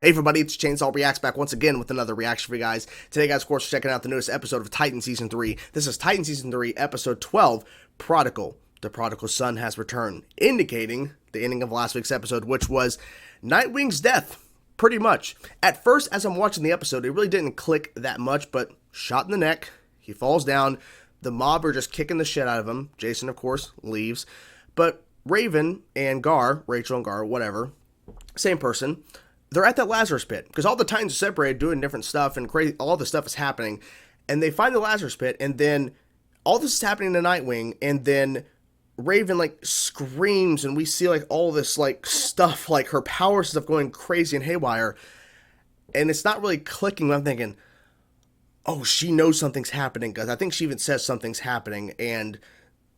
Hey everybody, it's Chainsaw Reacts back once again with another reaction for you guys. Today guys, of course, we're checking out the newest episode of Titan Season 3. This is Titan Season 3, Episode 12, Prodigal. The prodigal son has returned, indicating the ending of last week's episode, which was Nightwing's death, pretty much. At first, as I'm watching the episode, it really didn't click that much, but shot in the neck, he falls down, the mob are just kicking the shit out of him. Jason, of course, leaves, but Raven and Gar, Rachel and Gar, whatever, same person, they're at that Lazarus pit because all the Titans are separated doing different stuff and crazy, all this stuff is happening, and they find the Lazarus pit, and then all this is happening to Nightwing, and then Raven like screams, and we see like all this like stuff, like her power stuff going crazy and haywire, and it's not really clicking. I'm thinking, oh, she knows something's happening, because I think she even says something's happening, and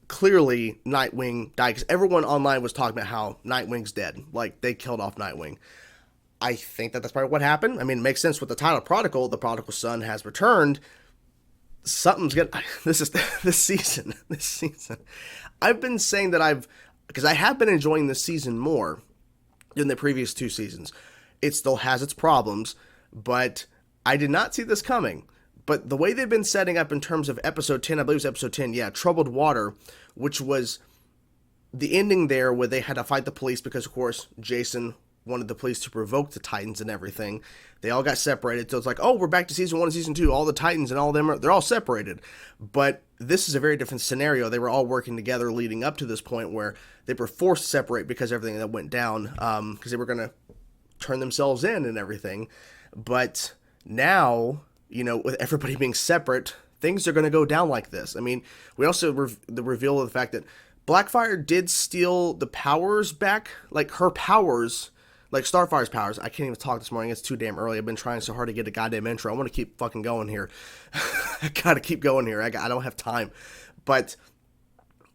clearly Nightwing died, because everyone online was talking about how Nightwing's dead, like they killed off Nightwing. I think that's probably what happened. I mean, it makes sense with the title Prodigal. The prodigal son has returned. Something's gonna. This season. I've been saying that because I have been enjoying this season more than the previous two seasons. It still has its problems, but I did not see this coming. But the way they've been setting up in terms of episode 10, I believe it was episode 10, yeah, Troubled Water, which was the ending there where they had to fight the police because, of course, Jason wanted the police to provoke the Titans and everything. They all got separated, so it's like, oh, we're back to season 1 and season 2. All the Titans and all of them, they're all separated. But this is a very different scenario. They were all working together leading up to this point where they were forced to separate because of everything that went down, because they were going to turn themselves in and everything. But now, you know, with everybody being separate, things are going to go down like this. I mean, we also the reveal of the fact that Blackfire did steal the powers back, like her powers, like Starfire's powers. I can't even talk this morning. It's too damn early. I've been trying so hard to get a goddamn intro. I want to keep fucking going here. I gotta keep going here. I don't have time. But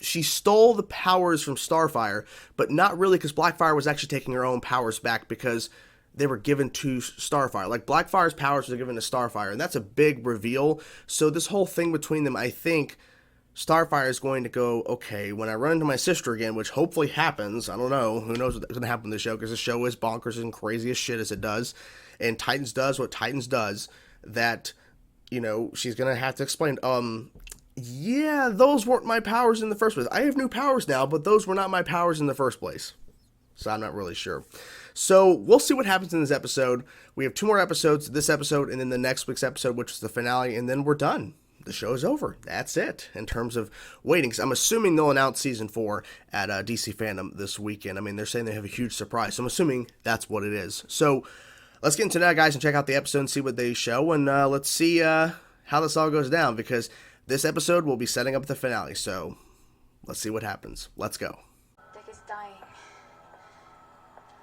she stole the powers from Starfire, but not really, because Blackfire was actually taking her own powers back because they were given to Starfire. Like, Blackfire's powers were given to Starfire, and that's a big reveal. So this whole thing between them, I think Starfire is going to go, okay, when I run into my sister again, which hopefully happens, I don't know, who knows what's going to happen in the show, because the show is bonkers and crazy as shit as it does, and Titans does what Titans does, that, you know, she's going to have to explain, yeah, those weren't my powers in the first place. I have new powers now, but those were not my powers in the first place. So I'm not really sure. So we'll see what happens in this episode. We have 2 more episodes, this episode, and then the next week's episode, which is the finale, and then we're done. The show is over. That's it in terms of waiting. I'm assuming they'll announce season 4 at DC Fandom this weekend. I mean, they're saying they have a huge surprise, so I'm assuming that's what it is. So let's get into that, guys, and check out the episode and see what they show, and let's see how this all goes down, because this episode will be setting up the finale. So let's see what happens. Let's go. Dick is dying.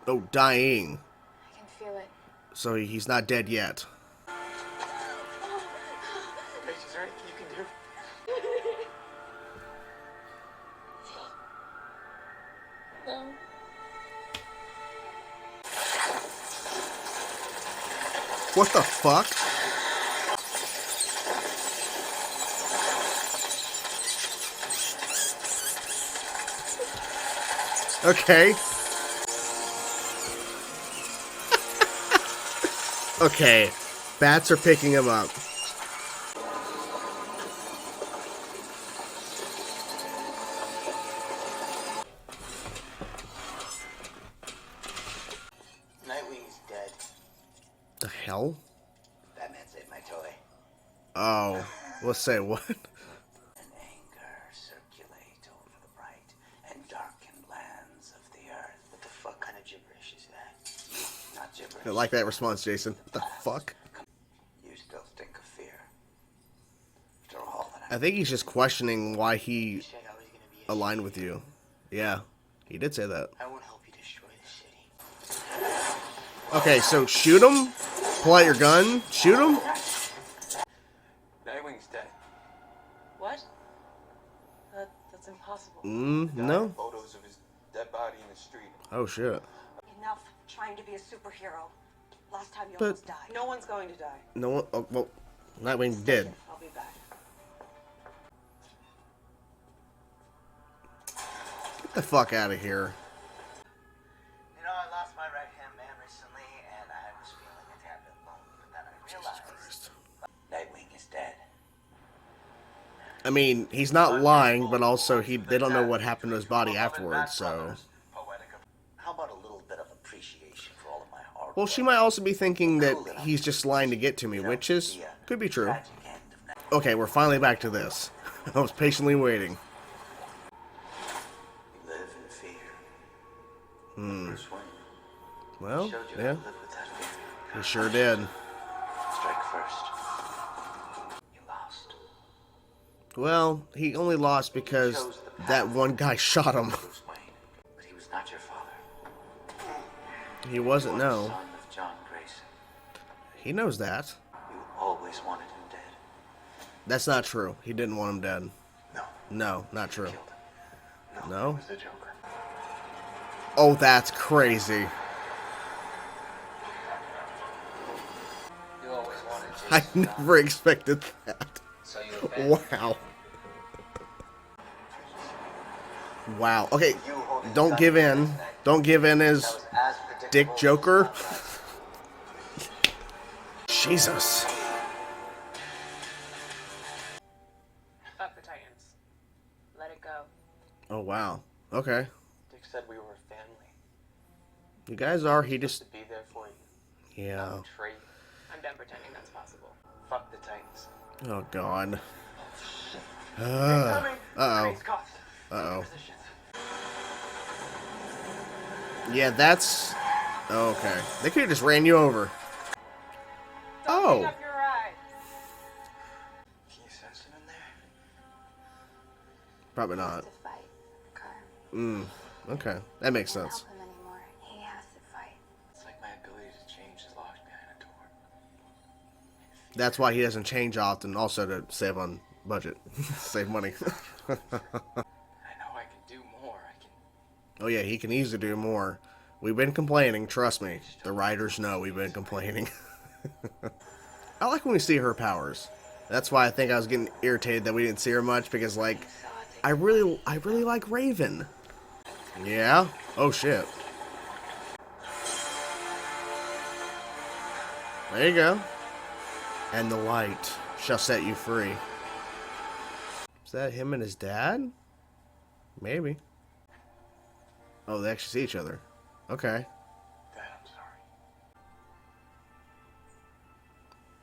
Oh, dying. I can feel it. So he's not dead yet. Is there anything you can do? No. What the fuck? Okay. Okay. Bats are picking him up. Nightwing's dead. The hell? Batman saved my toy. Oh. Let's say what? And anger circulate over the bright and darkened lands of the earth. What the fuck kind of gibberish is that? Not gibberish. I like that response, Jason. What the fuck? You still stink of fear. After all that I think he's just questioning why he said I was gonna be a aligned with you. Yeah. He did say that. I won't help you destroy the city. Okay, so shoot him? Pull out your gun? Shoot him? Nightwing's dead. What? That's impossible. No. Photos of his dead body in the street. Oh, shit. Enough trying to be a superhero. Last time you But- almost died. No one's going to die. No one. Oh, well, Nightwing did. I'll be back. Get the fuck out of here. You know, I lost my right hand man recently, and I was mean, he's not lying, but also they don't know what happened to his body afterwards, so... How about a little bit of appreciation for all of my hard Well, she might also be thinking that he's just lying to get to me, which is... could be true. Okay, we're finally back to this. I was patiently waiting. Live in fear. Bruce Wayne Well, showed you how yeah, to live with that fear. he sure did. Strike first. You lost. Well, he only lost because that one guy shot him. Bruce Wayne. But he was not your father. He wasn't, You are the no. son of John Grayson. He knows that. You always wanted him dead. That's not true. He didn't want him dead. No. No, not true. Killed him. No? It was the Joker. Oh, that's crazy. You always wanted I Jason never expected that. So you abandoned Wow. Wow. Okay, you holding don't gun give to in. his neck. Don't give in That as was as predictable Dick as Joker. sunrise. Jesus. Fuck the Titans. Let it go. Oh, wow. Okay. Dick said we were a family. You guys are. He just... To be there for you. Yeah. Not betray you. I'm done pretending that's possible. Fuck the Titans. Oh, God. Coming. Uh-oh. Crane's cops. Uh-oh. Positions. Yeah, that's... Okay. They could have just ran you over. Oh. Up your ride. Can you sense him in there? Probably not. To fight, Carl. Okay. That makes Can't sense. help him anymore. He has to fight. It's like my ability to change is locked behind a door. That's why he doesn't change often. Also to save on budget. Save money. I know I can do more. I can. Oh yeah, he can easily do more. We've been complaining, trust me. The writers know we've been complaining. I like when we see her powers. That's why I think I was getting irritated that we didn't see her much, because like I really like Raven. Yeah? Oh shit. There you go. And the light shall set you free. Is that him and his dad? Maybe. Oh, they actually see each other. Okay. Dad, I'm sorry.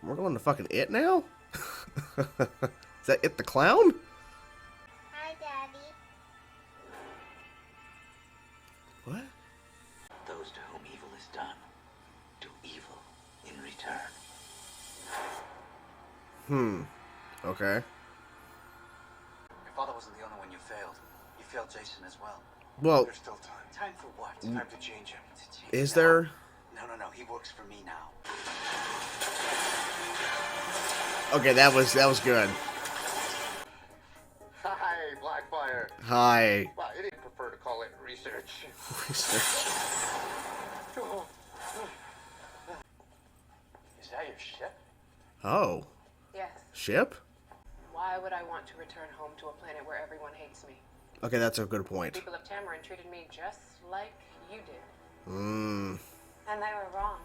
We're going to fucking It now? Is that It the Clown? Hi, Daddy. What? Those to whom evil is done, do evil in return. Okay. Your father wasn't the only one you failed. You failed Jason as well. Well, There's still time. Time for what? Time to change him. To change is now. there... No. He works for me now. Okay, that was good. Hi, Blackfire. Hi. Well, I didn't prefer to call it research. Is that your ship? Oh. Yes. Ship? Why would I want to return home to a planet where everyone hates me? Okay, that's a good point. People of Tamarin treated me just like you did. And they were wrong.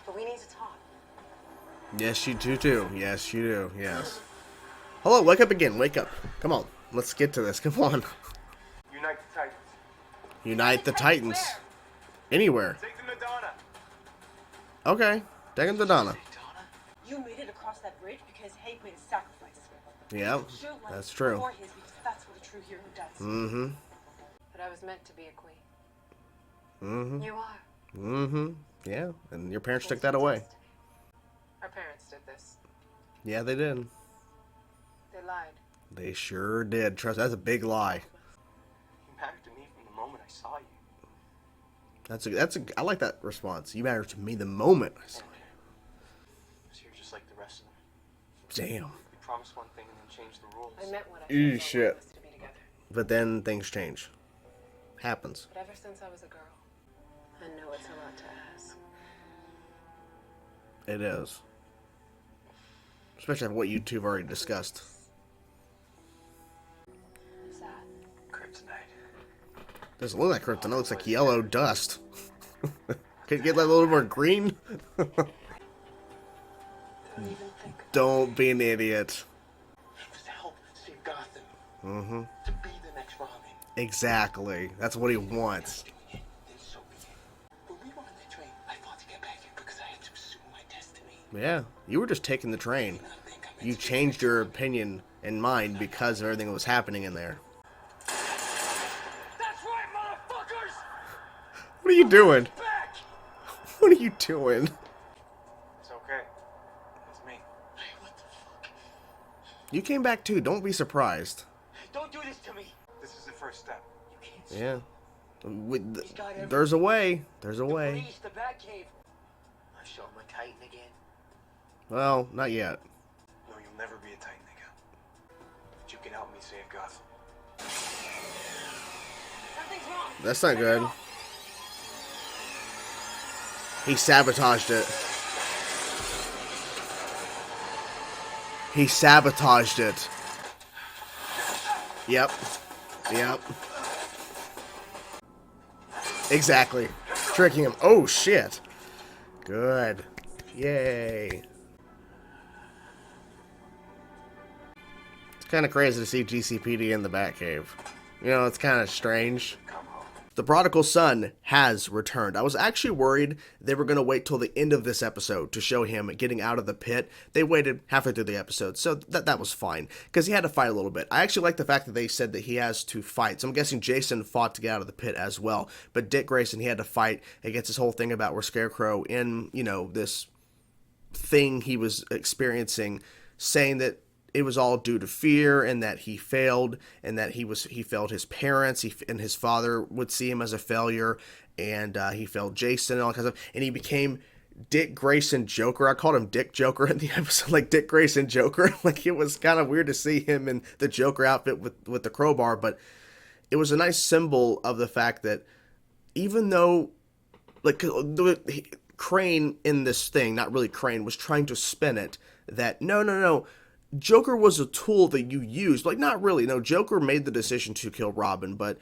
But we need to talk. Yes, you do too. Yes, you do. Yes. Hello, wake up again. Wake up. Come on. Let's get to this. Come on. Unite the Titans. Unite the Titans. Anywhere. Take them to Donna. Okay. Take him to Donna. You made it across that bridge because Hank made a sacrifice. Yeah, Shoot life that's true. before his, because that's what a true hero does. Mm-hmm. But I was meant to be a queen. Mm-hmm. You are. Mm-hmm. Yeah, and your parents took that away. Our parents did this. Yeah, they did. They lied. They sure did. Trust, that's a big lie. You mattered to me from the moment I saw you. I like that response. You matter to me the moment I saw So you're just like the rest of them. you. Damn. We promised one thing and then changed the rules. I meant what I Ew, said. So shit. I was to be together. But then things change. Happens. But ever since I was a girl, I know it's a lot to ask. It is. Especially after what you two have already discussed. Who's that? Kryptonite. Doesn't look like kryptonite. It looks like yellow dust. Could you get that a little more green? This Don't even think about Don't be an idiot. it. It was to help save Gotham. Mm-hmm. To be the next Robin. Exactly. That's what he wants. Doing it, then so be it. When we were on that train, I fought to get back here because I had to pursue my destiny. Yeah, you were just taking the train. I think I'm meant You to be changed the your next opinion and mind because of everything that was happening in there. Robin. That's right, motherfuckers! What are you doing? Back! What are you doing? It's okay. It's me. Hey, what the fuck? You came back too. Don't be surprised. Don't do this to me! This is the first step. You can't see Yeah. got There's a way. There's a the way. police, the Batcave. I show him a Titan again. Well, not yet. No, you'll never be a Titan again. But you can help me save Gotham. Something's wrong. That's not good. He sabotaged it. He sabotaged it. Yep. Yep. Exactly. Tricking him. Oh, shit. Good. Yay. It's kind of crazy to see GCPD in the Batcave. You know, it's kind of strange. The prodigal son has returned. I was actually worried they were going to wait till the end of this episode to show him getting out of the pit. They waited halfway through the episode, so that was fine, because he had to fight a little bit. I actually like the fact that they said that he has to fight. So I'm guessing Jason fought to get out of the pit as well. But Dick Grayson, he had to fight against this whole thing about where Scarecrow, in, you know, this thing he was experiencing, saying that it was all due to fear, and that he failed, and that he failed his parents, and his father would see him as a failure, and he failed Jason and all kinds of stuff, and he became Dick Grayson Joker. I called him Dick Joker in the episode, like Dick Grayson Joker. Like, it was kind of weird to see him in the Joker outfit with the crowbar, but it was a nice symbol of the fact that even though, like, Crane in this thing, not really Crane, was trying to spin it that no, Joker was a tool that you used. Like, not really. No, Joker made the decision to kill Robin, but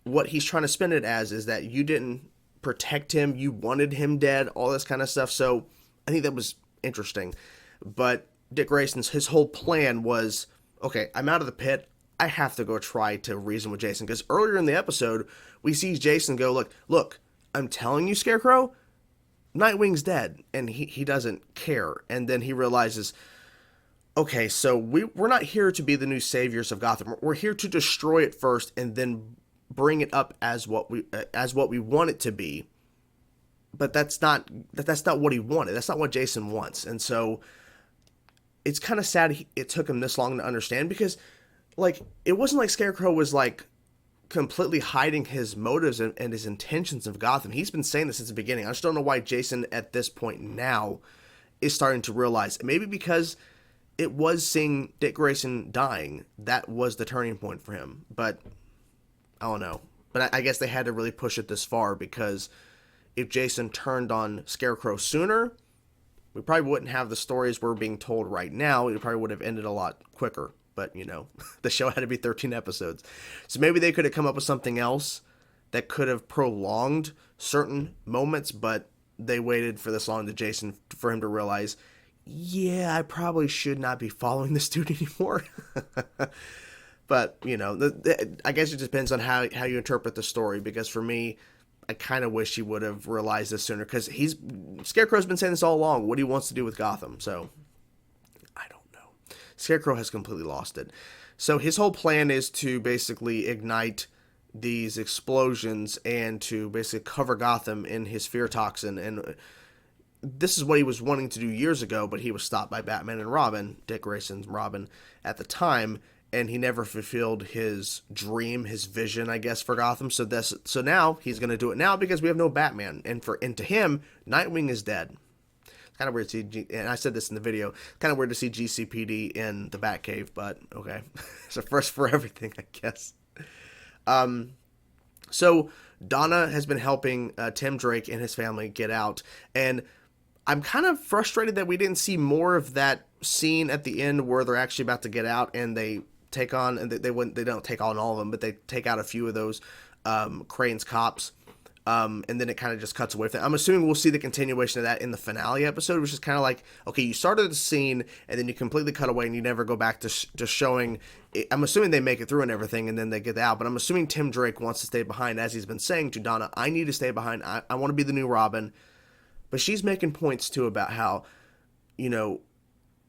what he's trying to spin it as is that you didn't protect him, you wanted him dead, all this kind of stuff. So I think that was interesting. But Dick Grayson's, his whole plan was, okay, I'm out of the pit, I have to go try to reason with Jason. Because earlier in the episode, we see Jason go, look, I'm telling you, Scarecrow, Nightwing's dead. And he doesn't care. And then he realizes, okay, so we're not here to be the new saviors of Gotham. We're here to destroy it first and then bring it up as what we want it to be. But that's not what he wanted. That's not what Jason wants. And so it's kind of sad it took him this long to understand, because, like, it wasn't like Scarecrow was, like, completely hiding his motives and his intentions of Gotham. He's been saying this since the beginning. I just don't know why Jason at this point now is starting to realize. Maybe because it was seeing Dick Grayson dying that was the turning point for him. But I don't know. But I guess they had to really push it this far, because if Jason turned on Scarecrow sooner, we probably wouldn't have the stories we're being told right now. It probably would have ended a lot quicker. But, you know, the show had to be 13 episodes. So maybe they could have come up with something else that could have prolonged certain moments, but they waited for this long to Jason for him to realize, yeah, I probably should not be following this dude anymore. But, you know, I guess it depends on how you interpret the story, because for me, I kind of wish he would have realized this sooner, because Scarecrow's been saying this all along, what he wants to do with Gotham. So I don't know. Scarecrow has completely lost it. So his whole plan is to basically ignite these explosions and to basically cover Gotham in his fear toxin. And this is what he was wanting to do years ago, but he was stopped by Batman and Robin, Dick Grayson's Robin, at the time, and he never fulfilled his dream, his vision, I guess, for Gotham. So now he's going to do it now, because we have no Batman, and to him, Nightwing is dead. It's kind of weird to see, and I said this in the video, kind of weird to see GCPD in the Batcave, but okay, it's a first for everything, I guess. So Donna has been helping Tim Drake and his family get out, and I'm kind of frustrated that we didn't see more of that scene at the end where they're actually about to get out, and they take on, and they don't take on all of them, but they take out a few of those Crane's cops. And then it kind of just cuts away from that. I'm assuming we'll see the continuation of that in the finale episode, which is kind of like, okay, you started the scene and then you completely cut away and you never go back to just showing. I'm assuming they make it through and everything and then they get out. But I'm assuming Tim Drake wants to stay behind, as he's been saying to Donna, I need to stay behind. I want to be the new Robin. But she's making points too about how, you know,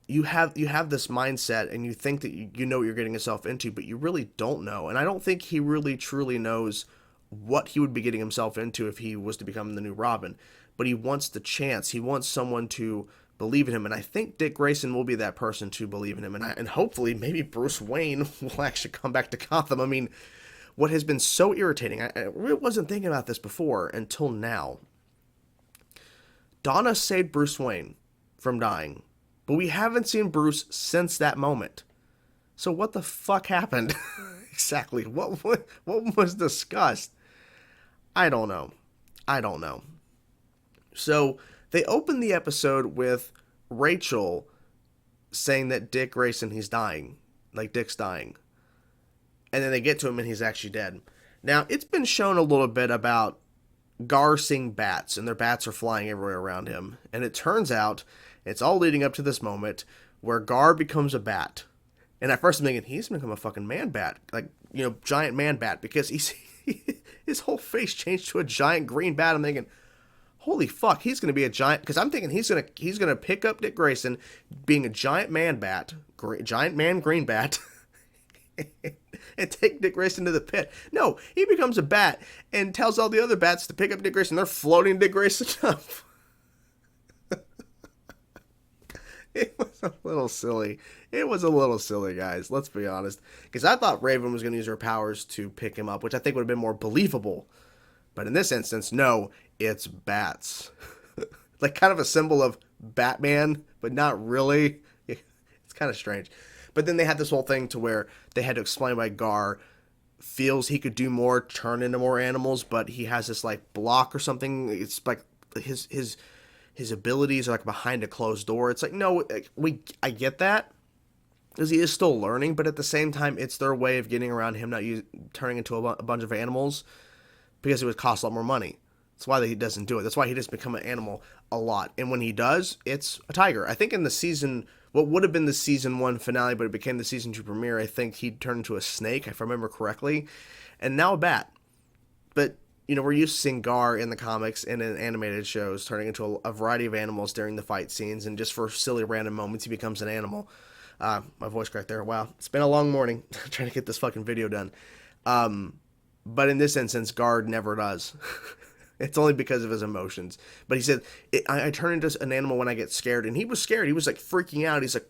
you have this mindset and you think that you know what you're getting yourself into, but you really don't know. And I don't think he really truly knows what he would be getting himself into if he was to become the new Robin. But he wants the chance. He wants someone to believe in him. And I think Dick Grayson will be that person to believe in him. And hopefully maybe Bruce Wayne will actually come back to Gotham. I mean, what has been so irritating, I really wasn't thinking about this before until now. Donna saved Bruce Wayne from dying, but we haven't seen Bruce since that moment. So what the fuck happened? Exactly. What was discussed? I don't know. So they open the episode with Rachel saying that Dick Grayson, he's dying. Like, Dick's dying. And then they get to him and he's actually dead. Now, it's been shown a little bit about Gar seeing bats, and their bats are flying everywhere around him. And it turns out, it's all leading up to this moment where Gar becomes a bat. And at first I'm thinking, he's going to become a fucking man bat. Like, you know, giant man bat. Because his whole face changed to a giant green bat. I'm thinking, holy fuck, he's going to be a giant. Because I'm thinking he's going to pick up Dick Grayson being a giant man bat. Giant man green bat. And take Dick Grayson to the pit. No, he becomes a bat and tells all the other bats to pick up Dick Grayson. They're floating Dick Grayson up. It was a little silly. It was a little silly, guys. Let's be honest. Because I thought Raven was going to use her powers to pick him up, which I think would have been more believable. But in this instance, no, it's bats. Like kind of a symbol of Batman, but not really. It's kind of strange. But then they had this whole thing to where they had to explain why Gar feels he could do more, turn into more animals, but he has this like block or something. It's like his abilities are like behind a closed door. It's like, no, I get that, because he is still learning, but at the same time, it's their way of getting around him not turning into a bunch of animals, because it would cost a lot more money. That's why he doesn't do it. That's why he doesn't become an animal a lot. And when he does, it's a tiger. I think in the season, what would have been the season 1 finale, but it became the season 2 premiere, I think he turned into a snake, if I remember correctly, and now a bat. But you know, we're used to seeing Gar in the comics and in animated shows turning into a variety of animals during the fight scenes, and just for silly random moments, he becomes an animal. My voice cracked there. Wow. It's been a long morning trying to get this fucking video done. But in this instance, Gar never does. It's only because of his emotions. But he said, I turn into an animal when I get scared. And he was scared. He was like freaking out. He's like,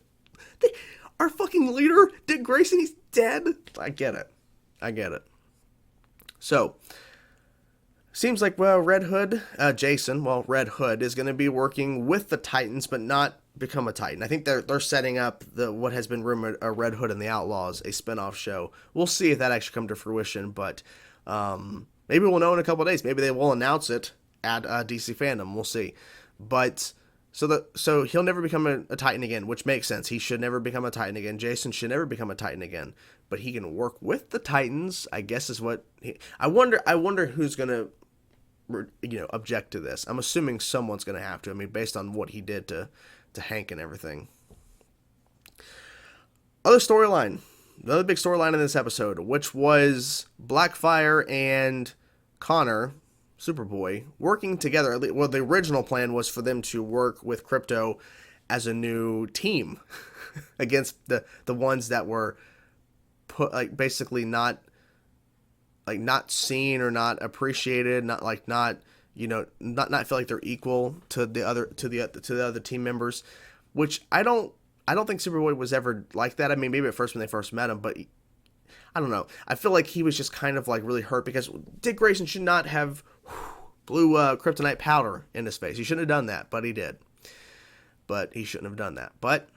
our fucking leader, Dick Grayson, he's dead. I get it. So, seems like, well, Red Hood is going to be working with the Titans, but not become a Titan. I think they're setting up what has been rumored, a Red Hood and the Outlaws, a spinoff show. We'll see if that actually comes to fruition, but maybe we'll know in a couple of days. Maybe they will announce it at DC Fandom. We'll see. But so he'll never become a Titan again, which makes sense. He should never become a Titan again. Jason should never become a Titan again. But he can work with the Titans, I guess is what I wonder who's going to object to this. I'm assuming someone's going to have to. I mean, based on what he did to Hank and everything. Another big storyline in this episode, which was Blackfire and Connor, Superboy, working together. Well, the original plan was for them to work with Crypto as a new team against the ones that were put, like, basically not seen or not appreciated, not feel like they're equal to the other team members, which I don't think Superboy was ever like that. I mean, maybe at first when they first met him, but I don't know. I feel like he was just kind of like really hurt because Dick Grayson should not have blew kryptonite powder in his face. He shouldn't have done that, but he did. But he shouldn't have done that. But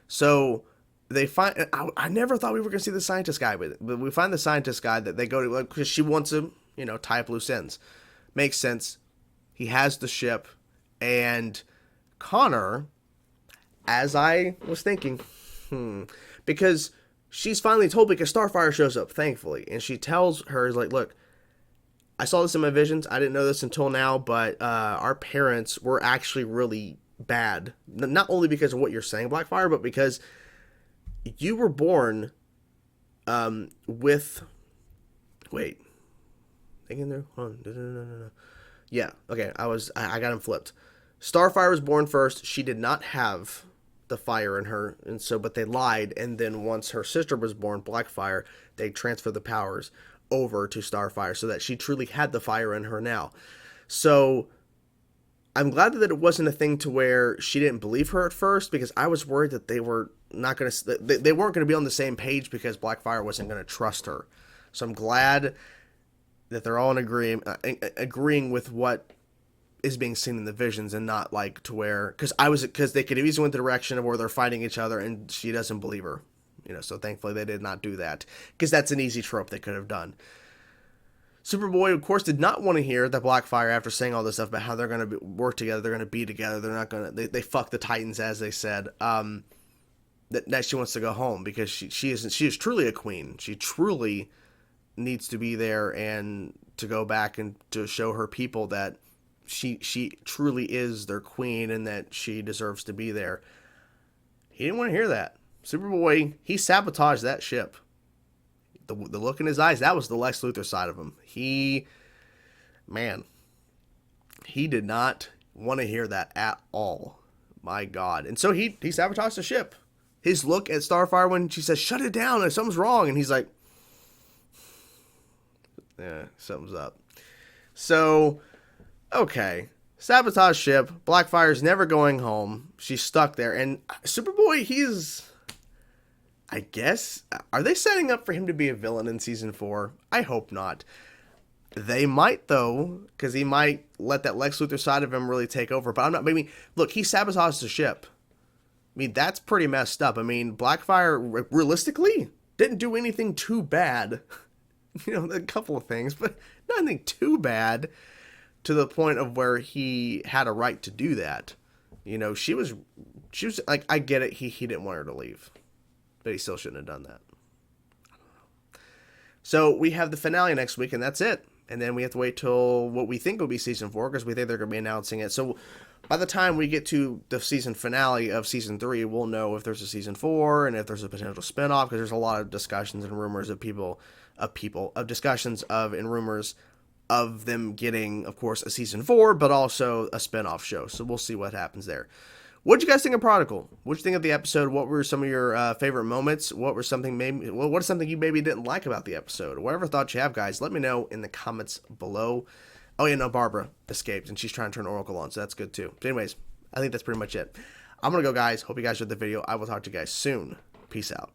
so they find. I never thought we were going to see the scientist guy, but we find the scientist guy that they go to because she wants to, tie up loose ends. Makes sense. He has the ship, and Connor, as I was thinking, because she's finally told because Starfire shows up, thankfully, and she tells her, like, look, I saw this in my visions. I didn't know this until now, but our parents were actually really bad. Not only because of what you're saying, Blackfire, but because you were born with... Wait. Hang in there. Hold on. No. Yeah. Okay. I got him flipped. Starfire was born first. She did not have the fire in her, and so, but they lied, and then once her sister was born, Blackfire, they transferred the powers over to Starfire so that she truly had the fire in her now. So I'm glad that it wasn't a thing to where she didn't believe her at first, because I was worried that they were not going to, they weren't going to be on the same page because Blackfire wasn't going to trust her. So I'm glad that they're all in agreeing with what is being seen in the visions, and not like to where, because they could have easily went the direction of where they're fighting each other and she doesn't believe her, so thankfully they did not do that, because that's an easy trope they could have done. Superboy, of course, did not want to hear that Blackfire, after saying all this stuff about how they're going to work together, they're going to be together, they're not going to, they fuck the Titans, as they said, that she wants to go home, because she is truly a queen. She truly needs to be there and to go back and to show her people that she truly is their queen and that she deserves to be there. He didn't want to hear that. Superboy, he sabotaged that ship. The look in his eyes, that was the Lex Luthor side of him. He did not want to hear that at all. My God. And so he sabotaged the ship. His look at Starfire when she says, "Shut it down, and something's wrong," and he's like, yeah, something's up. So, okay. Sabotage ship. Blackfire's never going home. She's stuck there. And Superboy, I guess, are they setting up for him to be a villain in season 4? I hope not. They might, though, because he might let that Lex Luthor side of him really take over. But I'm not, look, he sabotaged the ship. That's pretty messed up. Blackfire, realistically, didn't do anything too bad. A couple of things, but nothing too bad to the point of where he had a right to do that. She was like, I get it. He didn't want her to leave, but he still shouldn't have done that. I don't know. So we have the finale next week, and that's it. And then we have to wait till what we think will be season 4, because we think they're going to be announcing it. So by the time we get to the season finale of season 3, we'll know if there's a season 4 and if there's a potential spinoff, because there's a lot of discussions and rumors of discussions and rumors of them getting, of course, a season 4, but also a spinoff show. So we'll see what happens there. What'd you guys think of Prodigal? What'd you think of the episode? What were some of your favorite moments? What is something you maybe didn't like about the episode? Whatever thoughts you have, guys, let me know in the comments below. Oh yeah, no, Barbara escaped, and she's trying to turn Oracle on, so that's good too. But anyways, I think that's pretty much it. I'm gonna go, guys. Hope you guys enjoyed the video. I will talk to you guys soon. Peace out.